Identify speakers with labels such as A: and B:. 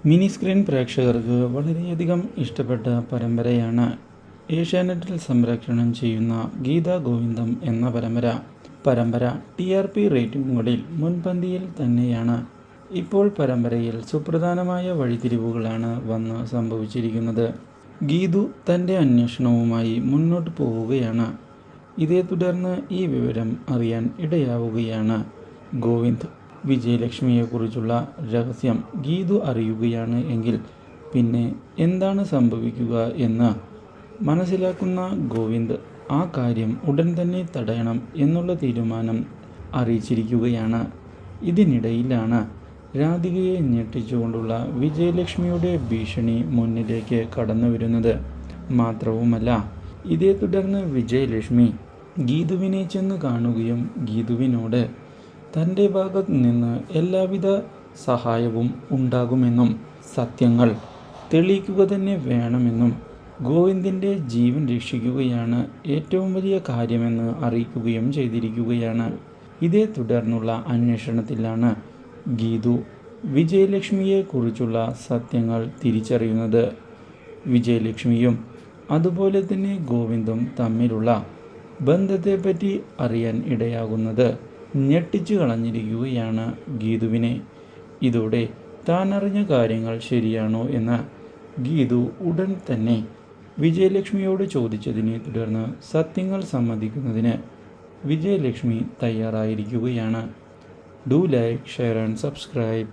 A: Mini screen പ്രേക്ഷകർക്ക് വളരെയധികം ഇഷ്ടപ്പെട്ട പരമ്പരയാണ് ഏഷ്യാനെറ്റിൽ സംപ്രേഷണം ചെയ്യുന്ന ഗീതാ ഗോവിന്ദം എന്ന പരമ്പര TRP റേറ്റിംഗുകളിൽ മുൻപന്തിയിൽ തന്നെയാണ്. ഇപ്പോൾ പരമ്പരയിൽ സുപ്രധാനമായ വഴിത്തിരിവുകളാണ് വന്ന് സംഭവിച്ചിരിക്കുന്നത്. ഗീതു തൻ്റെ അന്വേഷണവുമായി മുന്നോട്ട് പോവുകയാണ്. ഇതേ തുടർന്ന് ഈ വിവരം അറിയാൻ ഇടയാവുകയാണ് ഗോവിന്ദ്. വിജയലക്ഷ്മിയെക്കുറിച്ചുള്ള രഹസ്യം ഗീതു അറിയുകയാണ് എങ്കിൽ പിന്നെ എന്താണ് സംഭവിക്കുക എന്ന് മനസ്സിലാക്കുന്ന ഗോവിന്ദ് ആ കാര്യം ഉടൻ തന്നെ തടയണം എന്നുള്ള തീരുമാനം അറിയിച്ചിരിക്കുകയാണ്. ഇതിനിടയിലാണ് രാധികയെ ഞെട്ടിച്ചുകൊണ്ടുള്ള വിജയലക്ഷ്മിയുടെ ഭീഷണി മുന്നിലേക്ക് കടന്നു വരുന്നത്. മാത്രവുമല്ല, ഇതേ തുടർന്ന് വിജയലക്ഷ്മി ഗീതുവിനെ ചെന്ന് കാണുകയും ഗീതുവിനോട് തൻ്റെ ഭാഗത്ത് നിന്ന് എല്ലാവിധ സഹായവും ഉണ്ടാകുമെന്നും സത്യങ്ങൾ തെളിയിക്കുക തന്നെ വേണമെന്നും ഗോവിന്ദിൻ്റെ ജീവൻ രക്ഷിക്കുകയാണ് ഏറ്റവും വലിയ കാര്യമെന്ന് അറിയിക്കുകയും ചെയ്തിരിക്കുകയാണ്. ഇതേ തുടർന്നുള്ള അന്വേഷണത്തിലാണ് ഗീതു വിജയലക്ഷ്മിയെക്കുറിച്ചുള്ള സത്യങ്ങൾ തിരിച്ചറിയുന്നത്. വിജയലക്ഷ്മിയും അതുപോലെ തന്നെ ഗോവിന്ദും തമ്മിലുള്ള ബന്ധത്തെപ്പറ്റി അറിയാൻ ഇടയാകുന്നത് ഞെട്ടിച്ചു കളഞ്ഞിരിക്കുകയാണ് ഗീതുവിനെ. ഇതോടെ താൻ അറിഞ്ഞ കാര്യങ്ങൾ ശരിയാണോ എന്ന് ഗീതു ഉടൻ തന്നെ വിജയലക്ഷ്മിയോട് ചോദിച്ചതിനെ തുടർന്ന് സത്യങ്ങൾ സമ്മതിക്കുന്നതിന് വിജയലക്ഷ്മി തയ്യാറായിരിക്കുകയാണ്. Do like, share and subscribe.